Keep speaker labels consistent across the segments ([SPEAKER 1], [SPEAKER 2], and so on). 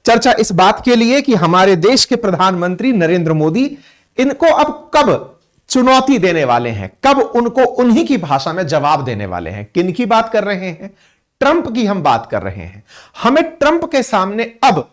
[SPEAKER 1] चर्चा इस बात के लिए कि हमारे देश के प्रधानमंत्री नरेंद्र मोदी इनको अब कब चुनौती देने वाले हैं, कब उनको उन्हीं की भाषा में जवाब देने वाले हैं। किन की बात कर रहे हैं? ट्रंप की हम बात कर रहे हैं। हमें ट्रंप के सामने अब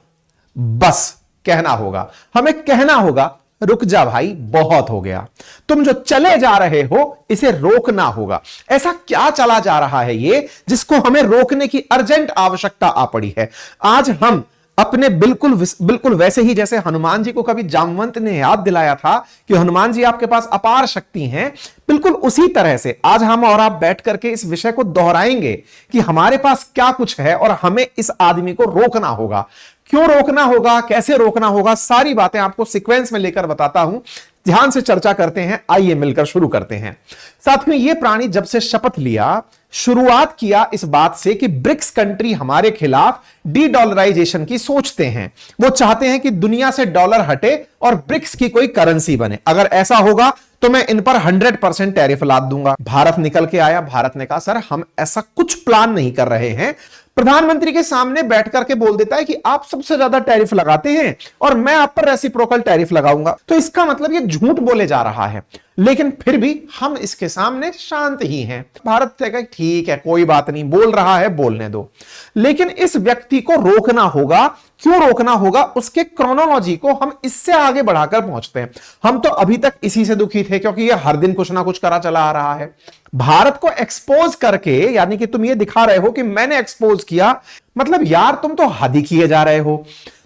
[SPEAKER 1] बस कहना होगा, हमें कहना होगा रुक जा भाई, बहुत हो गया, तुम जो चले जा रहे हो इसे रोकना होगा। ऐसा क्या चला जा रहा है ये जिसको हमें रोकने की अर्जेंट आवश्यकता आ पड़ी है। आज हम अपने बिल्कुल वैसे ही जैसे हनुमान जी को कभी जामवंत ने याद दिलाया था कि हनुमान जी आपके पास अपार शक्ति हैं, बिल्कुल उसी तरह से आज हम और आप बैठ करके इस विषय को दोहराएंगे कि हमारे पास क्या कुछ है और हमें इस आदमी को रोकना होगा। क्यों रोकना होगा, कैसे रोकना होगा, सारी बातें आपको सीक्वेंस में लेकर बताता हूं। ध्यान से चर्चा करते हैं, आइए मिलकर शुरू करते हैं। साथियों, यह प्राणी जब से शपथ लिया, शुरुआत किया इस बात से कि ब्रिक्स कंट्री हमारे खिलाफ डी डॉलराइजेशन की सोचते हैं। वो चाहते हैं कि दुनिया से डॉलर हटे और ब्रिक्स की कोई करेंसी बने। अगर ऐसा होगा तो मैं इन पर 100% टैरिफ लाद दूंगा। भारत निकल के आया, भारत ने कहा सर हम ऐसा कुछ प्लान नहीं कर रहे हैं। प्रधानमंत्री के सामने बैठ करके बोल देता है कि आप सबसे ज्यादा टैरिफ लगाते हैं और मैं आप पर रेसिप्रोकल टैरिफ लगाऊंगा। तो इसका मतलब ये झूठ बोले जा रहा है, लेकिन फिर भी हम इसके सामने शांत ही हैं। भारत कहेगा ठीक है, कोई बात नहीं, बोल रहा है बोलने दो। लेकिन इस व्यक्ति को रोकना होगा। क्यों रोकना होगा? उसके क्रोनोलॉजी को हम इससे आगे बढ़ाकर पहुंचते हैं। हम तो अभी तक इसी से दुखी थे क्योंकि ये हर दिन कुछ ना कुछ करा चला आ रहा है। भारत को एक्सपोज करके, यानी कि तुम ये दिखा रहे हो कि मैंने एक्सपोज किया, मतलब यार तुम तो हद ही किए जा रहे हो।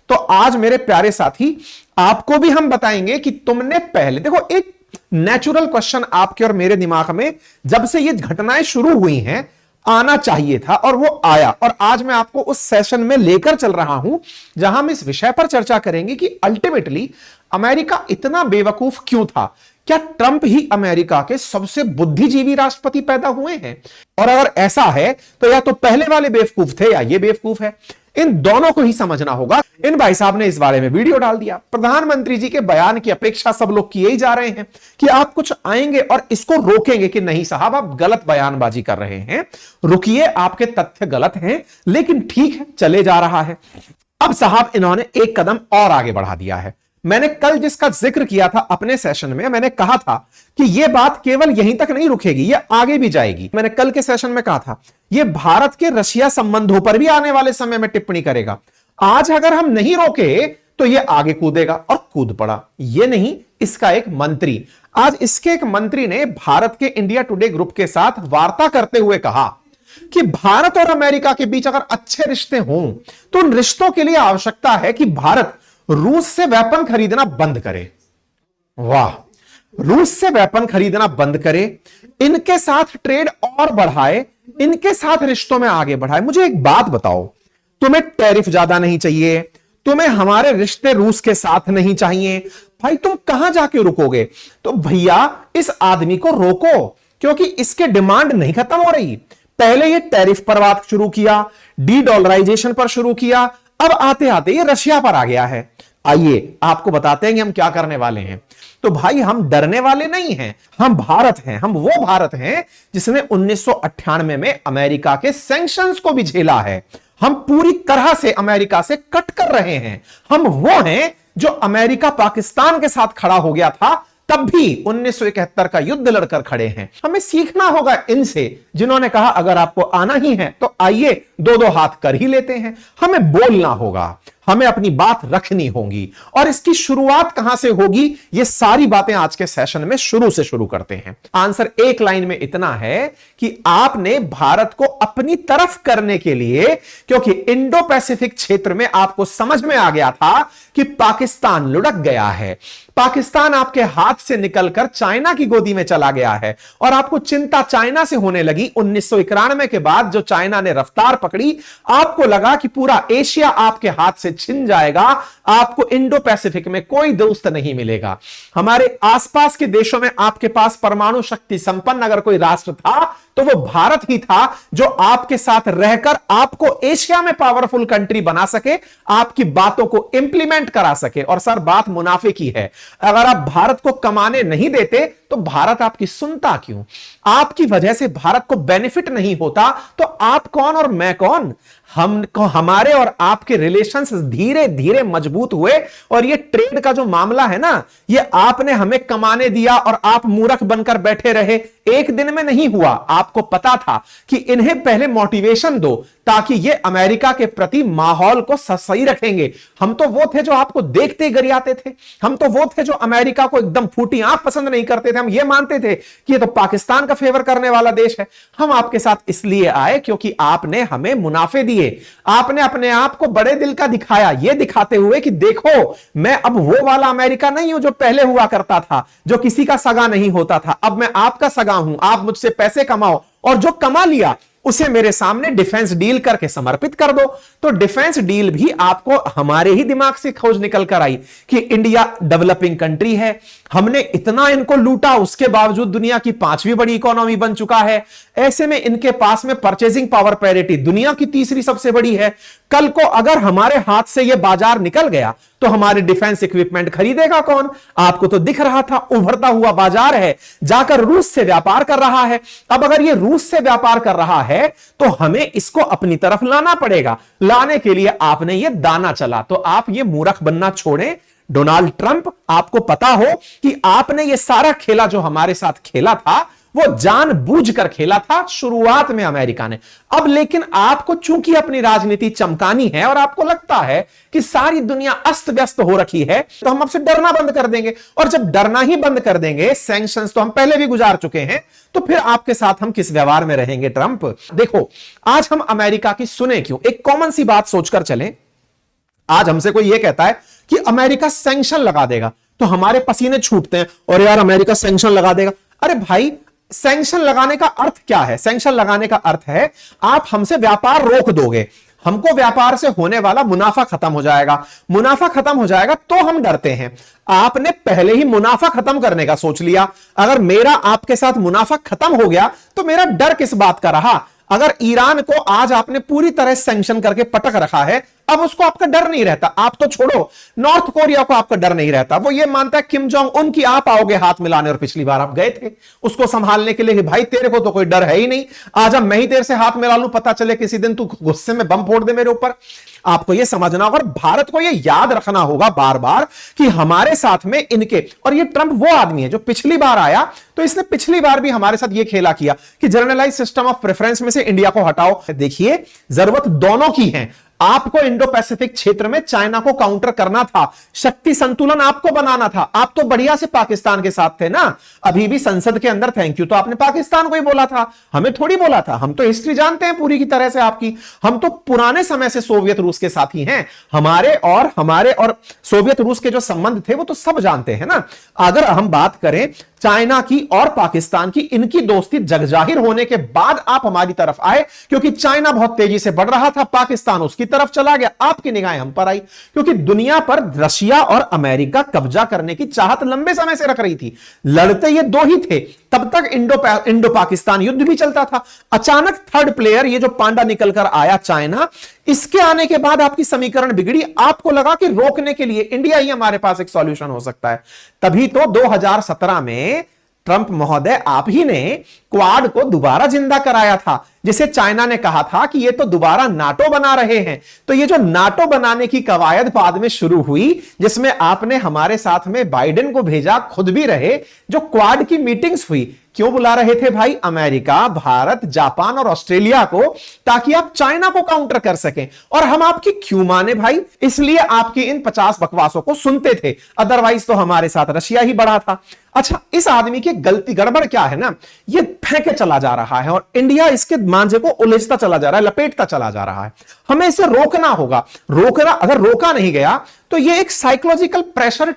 [SPEAKER 1] तो आज मेरे प्यारे साथी, आपको भी हम बताएंगे कि तुमने पहले देखो, एक नेचुरल क्वेश्चन आपके और मेरे दिमाग में जब से ये घटनाएं शुरू हुई हैं आना चाहिए था और वो आया। और आज मैं आपको उस सेशन में लेकर चल रहा हूं जहां हम इस विषय पर चर्चा करेंगे कि अल्टीमेटली अमेरिका इतना बेवकूफ क्यों था। क्या ट्रंप ही अमेरिका के सबसे बुद्धिजीवी राष्ट्रपति पैदा हुए हैं? और अगर ऐसा है तो या तो पहले वाले बेवकूफ थे या ये बेवकूफ है। इन दोनों को ही समझना होगा। इन भाई साहब ने इस बारे में वीडियो डाल दिया। प्रधानमंत्री जी के बयान की अपेक्षा सब लोग किए ही जा रहे हैं कि आप कुछ आएंगे और इसको रोकेंगे कि नहीं साहब आप गलत बयानबाजी कर रहे हैं, रुकिए, आपके तथ्य गलत हैं, लेकिन ठीक है चले जा रहा है। अब साहब इन्होंने एक कदम और आगे बढ़ा दिया है। मैंने कल जिसका जिक्र किया था अपने सेशन में, मैंने कहा था कि यह बात केवल यहीं तक नहीं रुकेगी, यह आगे भी जाएगी। मैंने कल के सेशन में कहा था यह भारत के रशिया संबंधों पर भी आने वाले समय में टिप्पणी करेगा। आज अगर हम नहीं रोके तो यह आगे कूदेगा, और कूद पड़ा। यह नहीं, इसका एक मंत्री, आज इसके एक मंत्री ने भारत के इंडिया टुडे ग्रुप के साथ वार्ता करते हुए कहा कि भारत और अमेरिका के बीच अगर अच्छे रिश्ते हों तो उन रिश्तों के लिए आवश्यकता है कि भारत रूस से वेपन खरीदना बंद करे। वाह, रूस से वेपन खरीदना बंद करे, इनके साथ ट्रेड और बढ़ाए, इनके साथ रिश्तों में आगे बढ़ाए। मुझे एक बात बताओ, तुम्हें टैरिफ ज्यादा नहीं चाहिए, तुम्हें हमारे रिश्ते रूस के साथ नहीं चाहिए, भाई तुम कहां जाके रुकोगे? तो भैया इस आदमी को रोको, क्योंकि इसके डिमांड नहीं खत्म हो रही। पहले ये टैरिफ पर बात शुरू किया, डी डॉलराइजेशन पर शुरू किया, अब आते आते ये रशिया पर आ गया है। आइए आपको बताते हैं कि हम क्या करने वाले हैं। तो भाई हम डरने वाले नहीं हैं, हम भारत हैं, हम वो भारत हैं जिसने 1998 में अमेरिका के सैंक्शंस को भी झेला है। हम पूरी तरह से अमेरिका से कट कर रहे हैं। हम वो हैं जो अमेरिका पाकिस्तान के साथ खड़ा हो गया था, तब भी 1971 का युद्ध लड़कर खड़े हैं। हमें सीखना होगा इनसे, जिन्होंने कहा अगर आपको आना ही है तो आइए, दो दो हाथ कर ही लेते हैं। हमें बोलना होगा, हमें अपनी बात रखनी होगी, और इसकी शुरुआत कहां से होगी, ये सारी बातें आज के सेशन में शुरू से शुरू करते हैं। आंसर एक लाइन में इतना है कि आपने भारत को अपनी तरफ करने के लिए, क्योंकि इंडो पैसिफिक क्षेत्र में आपको समझ में आ गया था कि पाकिस्तान लुढ़क गया है, पाकिस्तान आपके हाथ से निकलकर चाइना की गोदी में चला गया है, और आपको चिंता चाइना से होने लगी। 1991 के बाद जो चाइना ने रफ्तार पकड़ी, आपको लगा कि पूरा एशिया आपके हाथ से छिन जाएगा, आपको इंडो पैसिफिक में कोई दोस्त नहीं मिलेगा। हमारे आसपास के देशों में आपके पास परमाणु शक्ति संपन्न अगर कोई राष्ट्र था तो वो भारत ही था जो आपके साथ रहकर आपको एशिया में पावरफुल कंट्री बना सके, आपकी बातों को इंप्लीमेंट करा सके। और सर बात मुनाफे की है, अगर आप भारत को कमाने नहीं देते तो भारत आपकी सुनता क्यों? आपकी वजह से भारत को बेनिफिट नहीं होता तो आप कौन और मैं कौन? हमारे और आपके रिलेशंस धीरे धीरे मजबूत हुए और ये ट्रेड का जो मामला है ना, ये आपने हमें कमाने दिया और आप मूर्ख बनकर बैठे रहे। एक दिन में नहीं हुआ, आपको पता था कि इन्हें पहले मोटिवेशन दो ताकि ये अमेरिका के प्रति माहौल को सही रखेंगे। हम तो वो थे जो आपको देखते ही गरियाते थे, हम तो वो थे जो अमेरिका को एकदम फूटी आंख पसंद नहीं करते थे। हम ये मानते थे कि ये तो पाकिस्तान का फेवर करने वाला देश है। हम आपके साथ इसलिए आए क्योंकि आपने हमें मुनाफे दिए, आपने अपने आप को बड़े दिल का दिखाया, ये दिखाते हुए कि देखो मैं अब वो वाला अमेरिका नहीं हूं जो पहले हुआ करता था, जो किसी का सगा नहीं होता था। अब मैं आपका सगा हूं, आप मुझसे पैसे कमाओ और जो कमा लिया उसे मेरे सामने डिफेंस डील करके समर्पित कर दो। तो डिफेंस डील भी आपको हमारे ही दिमाग से खोज निकल कर आई कि इंडिया डेवलपिंग कंट्री है, हमने इतना इनको लूटा, उसके बावजूद दुनिया की 5वीं बड़ी इकोनॉमी बन चुका है। ऐसे में इनके पास में परचेजिंग पावर पैरिटी दुनिया की 3री सबसे बड़ी है। कल को अगर हमारे हाथ से यह बाजार निकल गया तो हमारे डिफेंस इक्विपमेंट खरीदेगा कौन? आपको तो दिख रहा था उभरता हुआ बाजार है, जाकर रूस से व्यापार कर रहा है। अब अगर यह रूस से व्यापार कर रहा है तो हमें इसको अपनी तरफ लाना पड़ेगा। लाने के लिए आपने यह दाना चला, तो आप यह मूर्ख बनना छोड़ें। डोनाल्ड ट्रंप, आपको पता हो कि आपने यह सारा खेला जो हमारे साथ खेला था वो जानबूझकर खेला था शुरुआत में अमेरिका ने। अब लेकिन आपको चूंकि अपनी राजनीति चमकानी है और आपको लगता है कि सारी दुनिया अस्त व्यस्त हो रखी है, तो हम आपसे डरना बंद कर देंगे। और जब डरना ही बंद कर देंगे, सैंक्शंस तो हम पहले भी गुजार चुके हैं, तो फिर आपके साथ हम किस व्यवहार में रहेंगे ट्रंप? देखो, आज हम अमेरिका की सुने क्यों? एक कॉमन सी बात सोचकर चलें। आज हमसे कोई यह कहता है कि अमेरिका सैंक्शन लगा देगा, तो हमारे पसीने छूटते हैं और यार अमेरिका सैंक्शन लगा देगा। अरे भाई, सैंक्शन लगाने का अर्थ क्या है? सैंक्शन लगाने का अर्थ है आप हमसे व्यापार रोक दोगे, हमको व्यापार से होने वाला मुनाफा खत्म हो जाएगा। मुनाफा खत्म हो जाएगा तो हम डरते हैं। आपने पहले ही मुनाफा खत्म करने का सोच लिया। अगर मेरा आपके साथ मुनाफा खत्म हो गया तो मेरा डर किस बात का रहा? अगर ईरान को आज आपने पूरी तरह सैंक्शन करके पटक रखा है, अब उसको आपका डर नहीं रहता। आप तो छोड़ो, नॉर्थ कोरिया को आपका डर नहीं रहता। वो ये मानता है किम जोंग उन की आप आओगे हाथ मिलाने, और पिछली बार आप गए थे उसको संभालने के लिए कि भाई तेरे को तो कोई डर है ही नहीं, आज अब मैं ही तेरे से हाथ मिला लूं, पता चले किसी दिन तू गुस्से में बम फोड़ दे मेरे ऊपर। आपको यह समझना होगा और भारत को यह याद रखना होगा बार बार कि हमारे साथ में इनके, और ये ट्रंप वो आदमी है जो पिछली बार आया तो इसने पिछली बार भी हमारे साथ यह खेला किया कि जनरलाइज सिस्टम ऑफ प्रेफरेंस में से इंडिया को हटाओ। देखिए, जरूरत दोनों की है। आपको इंडो पैसिफिक क्षेत्र में चाइना को काउंटर करना था, शक्ति संतुलन आपको बनाना था। आप तो बढ़िया से पाकिस्तान के साथ थे ना, अभी भी संसद के अंदर थैंक यू तो आपने पाकिस्तान को ही बोला था, हमें थोड़ी बोला था। हम तो हिस्ट्री जानते हैं पूरी की तरह से आपकी, हम तो पुराने समय से सोवियत रूस के साथी हैं। हमारे और सोवियत रूस के जो संबंध थे वो तो सब जानते हैं ना। अगर हम बात करें चाइना की और पाकिस्तान की, इनकी दोस्ती जगजाहिर होने के बाद आप हमारी तरफ आए क्योंकि चाइना बहुत तेजी से बढ़ रहा था, पाकिस्तान उसकी तरफ चला गया, आपकी निगाहें हम पर आई क्योंकि दुनिया पर रशिया और अमेरिका कब्जा करने की चाहत लंबे समय से रख रही थी। लड़ते ये दो ही थे, तब तक इंडो पाकिस्तान युद्ध भी चलता था। अचानक थर्ड प्लेयर ये जो पांडा निकलकर आया चाइना, इसके आने के बाद आपकी समीकरण बिगड़ी। आपको लगा कि रोकने के लिए इंडिया ही हमारे पास एक सॉल्यूशन हो सकता है। तभी तो 2017 में ट्रंप महोदय आप ही ने क्वाड को दोबारा जिंदा कराया था, जिसे चाइना ने कहा था कि ये तो दोबारा नाटो बना रहे हैं। तो ये जो नाटो बनाने की कवायद बाद में शुरू हुई, जिसमें आपने हमारे साथ में बाइडेन को भेजा, खुद भी रहे, जो क्वाड की मीटिंग्स हुई, क्यों बुला रहे थे भाई? अमेरिका, भारत, जापान और ऑस्ट्रेलिया को, ताकि आप चाइना को काउंटर कर सकें। और हम आपकी क्यों माने भाई? इसलिए आपकी इन 50 बकवासों को सुनते थे, अदरवाइज तो हमारे साथ रशिया ही बढ़ा था। अच्छा, इस आदमी की गलती गड़बड़ क्या है ना, ये फेंके चला जा रहा है और इंडिया इसके मांझे को उलझता चला जा रहा है, लपेटता चला जा रहा है। हमें इसे रोकना होगा। अगर रोका नहीं गया तो ये एक साइकोलॉजिकल प्रेशर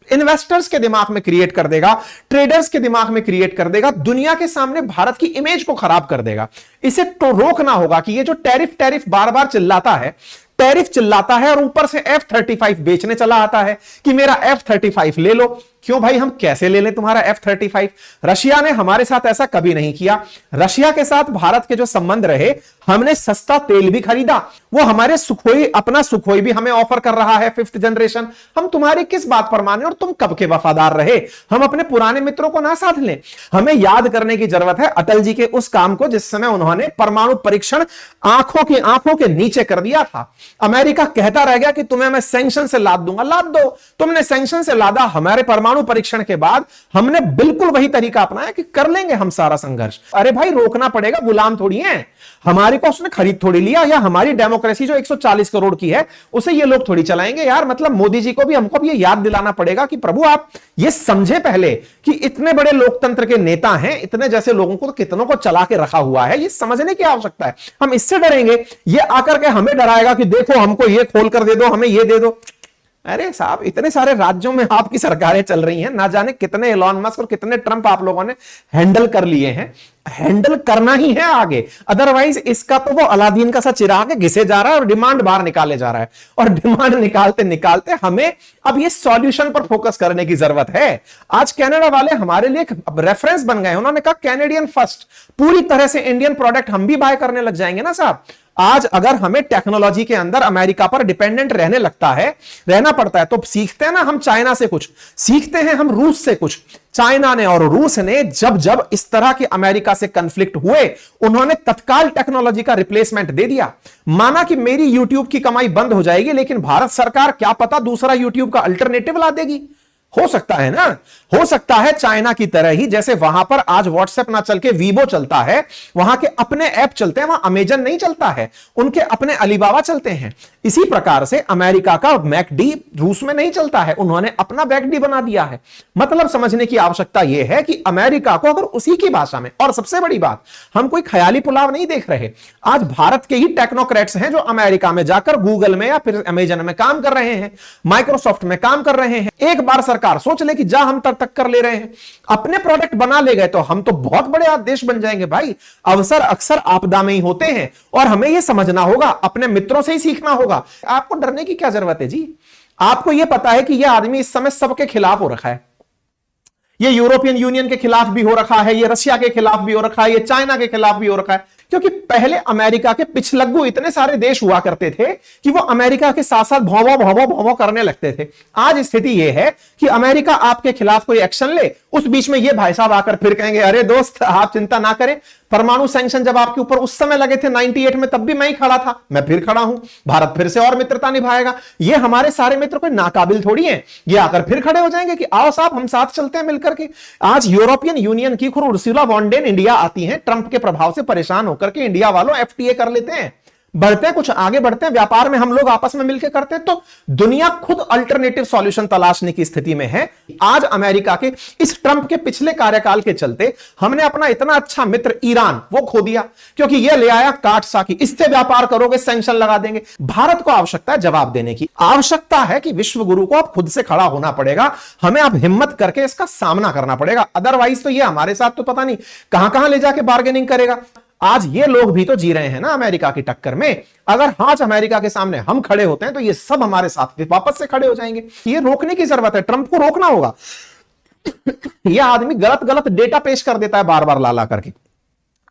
[SPEAKER 1] इन्वेस्टर्स के दिमाग में क्रिएट कर देगा, ट्रेडर्स के दिमाग में क्रिएट कर देगा, दुनिया के सामने भारत की इमेज को खराब कर देगा। इसे तो रोकना होगा कि ये जो टैरिफ बार बार चिल्लाता है और ऊपर से F-35 बेचने चला आता है कि मेरा F-35 ले लो। क्यों भाई, हम कैसे ले लें तुम्हारा F-35? रशिया ने हमारे साथ ऐसा कभी नहीं किया। रशिया के साथ भारत के जो संबंध रहे, हमने सस्ता तेल भी खरीदा, वो हमारे सुखोई, अपना सुखोई भी हमें ऑफर कर रहा है 5th जनरेशन। हम तुम्हारी किस बात पर माने और तुम कब के वफादार रहे? हम अपने पुराने मित्रों को ना साथ लें? हमें याद करने की जरूरत है अटल जी के उस काम को जिस समय उन्होंने परमाणु परीक्षण आंखों के नीचे कर दिया था। अमेरिका कहता रह गया कि तुम्हें मैं सैंक्शन से लाद दूंगा, लाद दो। तुमने सैंक्शन से लादा, हमारे परमाणु परीक्षण के बाद हमने बिल्कुल वही तरीका अपनाया कि कर लेंगे हम सारा संघर्ष। अरे भाई, रोकना पड़ेगा, गुलाम थोड़ी है हमारी को उसने खरीद थोड़ी लिया, या हमारी डेमोक्रेसी जो 140 करोड़ की है उसे ये लोग थोड़ी चलाएंगे यार। मतलब मोदी जी को भी हमको भी ये याद दिलाना पड़ेगा कि प्रभु आप ये समझे पहले कि इतने बड़े लोकतंत्र के नेता हैं, इतने जैसे लोगों को तो कितनों को चला के रखा हुआ है, ये समझने की आवश्यकता है। हम इससे डरेंगे, ये आकर के हमें डराएगा कि देखो हमको ये खोल कर दे दो, हमें ये दे दो। अरे साहब, इतने सारे राज्यों में आपकी सरकारें चल रही हैं, ना जाने कितने एलॉन मस्क और कितने ट्रंप आप लोगों ने हैंडल कर लिए हैं। हैंडल करना ही है आगे, अदरवाइज इसका तो वो अलादीन का सा चिराग घिसे जा रहा है और डिमांड बाहर निकाले जा रहा है। और डिमांड निकालते निकालते हमें अब ये सॉल्यूशन पर फोकस करने की जरूरत है। आज कनाडा वाले हमारे लिए रेफरेंस बन गए, उन्होंने कहा कैनेडियन फर्स्ट, पूरी तरह से इंडियन प्रोडक्ट हम भी बाय करने लग जाएंगे ना साहब। आज अगर हमें टेक्नोलॉजी के अंदर अमेरिका पर डिपेंडेंट रहना पड़ता है, तो सीखते हैं ना हम चाइना से कुछ, सीखते हैं हम रूस से कुछ। चाइना ने और रूस ने जब जब इस तरह के अमेरिका से कन्फ्लिक्ट हुए, उन्होंने तत्काल टेक्नोलॉजी का रिप्लेसमेंट दे दिया। माना कि मेरी यूट्यूब की कमाई बंद हो जाएगी, लेकिन भारत सरकार क्या पता दूसरा यूट्यूब का अल्टरनेटिव ला देगी। हो सकता है ना, हो सकता है चाइना की तरह ही, जैसे वहां पर आज व्हाट्सएप ना चल के वीवो चलता है, वहां के अपने ऐप चलते हैं, वहां अमेजन नहीं चलता है, उनके अपने अलीबाबा चलते हैं। इसी प्रकार से अमेरिका का मैकडी रूस में नहीं चलता है, उन्होंने अपना मैकडी बना दिया है। मतलब समझने की आवश्यकता यह है कि अमेरिका को अगर उसी की भाषा में, और सबसे बड़ी बात, हम कोई ख्याली पुलाव नहीं देख रहे। आज भारत के ही टेक्नोक्रेट्स हैं जो अमेरिका में जाकर गूगल में या फिर अमेजन में काम कर रहे हैं, माइक्रोसॉफ्ट में काम कर रहे हैं। एक बार सरकार सोच ले कि जा हम तक कर ले रहे हैं, अपने प्रोडक्ट बना ले गए, तो हम तो बहुत बड़े देश बन जाएंगे भाई। अवसर अक्सर आपदा में ही होते हैं, और हमें यह समझना होगा, अपने मित्रों से ही सीखना होगा। आपको डरने की क्या जरूरत है जी? आपको यह पता है कि यह आदमी इस समय सबके खिलाफ हो रखा है। ये यूरोपियन यूनियन के खिलाफ भी हो रखा है, ये रशिया के खिलाफ भी हो रखा है, ये चाइना के खिलाफ भी हो रखा है। क्योंकि पहले अमेरिका के पिछलग्गू इतने सारे देश हुआ करते थे कि वो अमेरिका के साथ साथ भौंवो भौंवो भौंवो करने लगते थे। आज स्थिति यह है कि अमेरिका आपके खिलाफ कोई एक्शन ले, उस बीच में ये भाई साहब आकर फिर कहेंगे अरे दोस्त आप चिंता ना करें, परमाणु सैंक्शन जब आपके ऊपर उस समय लगे थे 98 में, तब भी मैं ही खड़ा था, मैं फिर खड़ा हूं, भारत फिर से और मित्रता निभाएगा। ये हमारे सारे मित्र कोई नाकाबिल थोड़ी हैं, ये आकर फिर खड़े हो जाएंगे कि आओ साहब हम साथ चलते हैं मिलकर के। आज यूरोपियन यूनियन की खुद उर्सुला वॉन डेर इंडिया आती हैं, ट्रंप के प्रभाव से परेशान होकर के इंडिया वालों एफटीए कर लेते हैं, बढ़ते हैं, कुछ आगे बढ़ते हैं, व्यापार में हम लोग आपस में मिलकर करते हैं, तो दुनिया खुद अल्टरनेटिव सॉल्यूशन तलाशने की स्थिति में है। आज अमेरिका के इस ट्रंप के पिछले कार्यकाल के चलते हमने अपना इतना अच्छा मित्र ईरान वो खो दिया, क्योंकि यह ले आया काट साकी, इससे व्यापार करोगे सैंक्शन लगा देंगे। भारत को आवश्यकता है जवाब देने की, आवश्यकता है कि विश्व गुरु को अब खुद से खड़ा होना पड़ेगा, हमें अब हिम्मत करके इसका सामना करना पड़ेगा। अदरवाइज तो ये हमारे साथ तो पता नहीं कहां कहां ले जाके बार्गेनिंग करेगा। आज ये लोग भी तो जी रहे हैं ना अमेरिका की टक्कर में। अगर आज अमेरिका के सामने हम खड़े होते हैं तो ये सब हमारे साथ वापस से खड़े हो जाएंगे। ये रोकने की जरूरत है, ट्रंप को रोकना होगा। यह आदमी गलत गलत डेटा पेश कर देता है बार बार ला करके।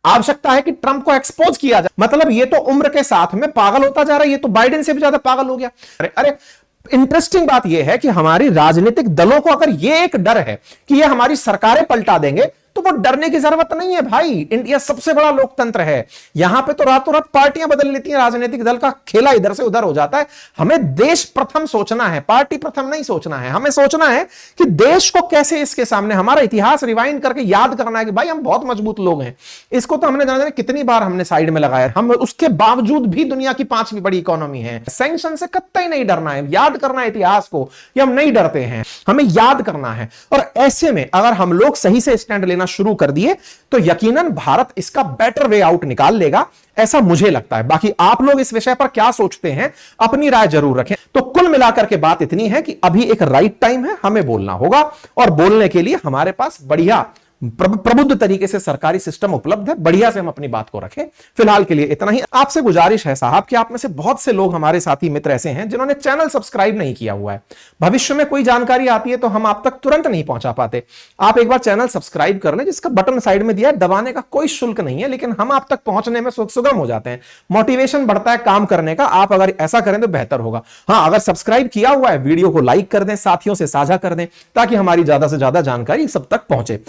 [SPEAKER 1] आवश्यकता है कि ट्रंप को एक्सपोज किया जाए। मतलब ये तो उम्र के साथ में पागल होता जा रहा है, ये तो बाइडेन से भी ज्यादा पागल हो गया। अरे इंटरेस्टिंग बात यह है कि हमारी राजनीतिक दलों को अगर यह एक डर है कि ये हमारी सरकारें पलटा देंगे, तो वो डरने की जरूरत नहीं है भाई। इंडिया सबसे बड़ा लोकतंत्र है, यहां पे तो रातों रात पार्टियां बदल लेती हैं, राजनीतिक दल का खेला इधर से उधर हो जाता है। हमें देश प्रथम सोचना है, पार्टी प्रथम नहीं सोचना है। हमें सोचना है कि देश को कैसे इसके सामने, हमारा इतिहास रिवाइंड करके याद करना है कि भाई हम बहुत मजबूत लोग हैं। इसको तो हमने जाना कितनी बार हमने साइड में लगाया, हम उसके बावजूद भी दुनिया की 5वीं बड़ी इकोनॉमी है। सैंक्शन से कतई नहीं डरना है, याद करना है इतिहास को, ये हम नहीं डरते हैं, हमें याद करना है। और ऐसे में अगर हम लोग सही से स्टैंड लेना शुरू कर दिए तो यकीनन भारत इसका बेटर वे आउट निकाल लेगा, ऐसा मुझे लगता है। बाकी आप लोग इस विषय पर क्या सोचते हैं, अपनी राय जरूर रखें। तो कुल मिलाकर के बात इतनी है कि अभी एक राइट टाइम है, हमें बोलना होगा, और बोलने के लिए हमारे पास बढ़िया प्रबुद्ध तरीके से सरकारी सिस्टम उपलब्ध है, बढ़िया से हम अपनी बात को रखें। फिलहाल के लिए इतना ही। आपसे गुजारिश है साहब कि आप में से बहुत से लोग, हमारे साथी मित्र ऐसे हैं जिन्होंने चैनल सब्सक्राइब नहीं किया हुआ है। भविष्य में कोई जानकारी आती है तो हम आप तक तुरंत नहीं पहुंचा पाते। आप एक बार चैनल सब्सक्राइब कर लें, जिसका बटन साइड में दिया है, दबाने का कोई शुल्क नहीं है, लेकिन हम आप तक पहुंचने में सुगम हो जाते हैं, मोटिवेशन बढ़ता है काम करने का। आप अगर ऐसा करें तो बेहतर होगा। हां, अगर सब्सक्राइब किया हुआ है, वीडियो को लाइक कर दें, साथियों से साझा कर दें, ताकि हमारी ज्यादा से ज्यादा जानकारी सब तक पहुंचे।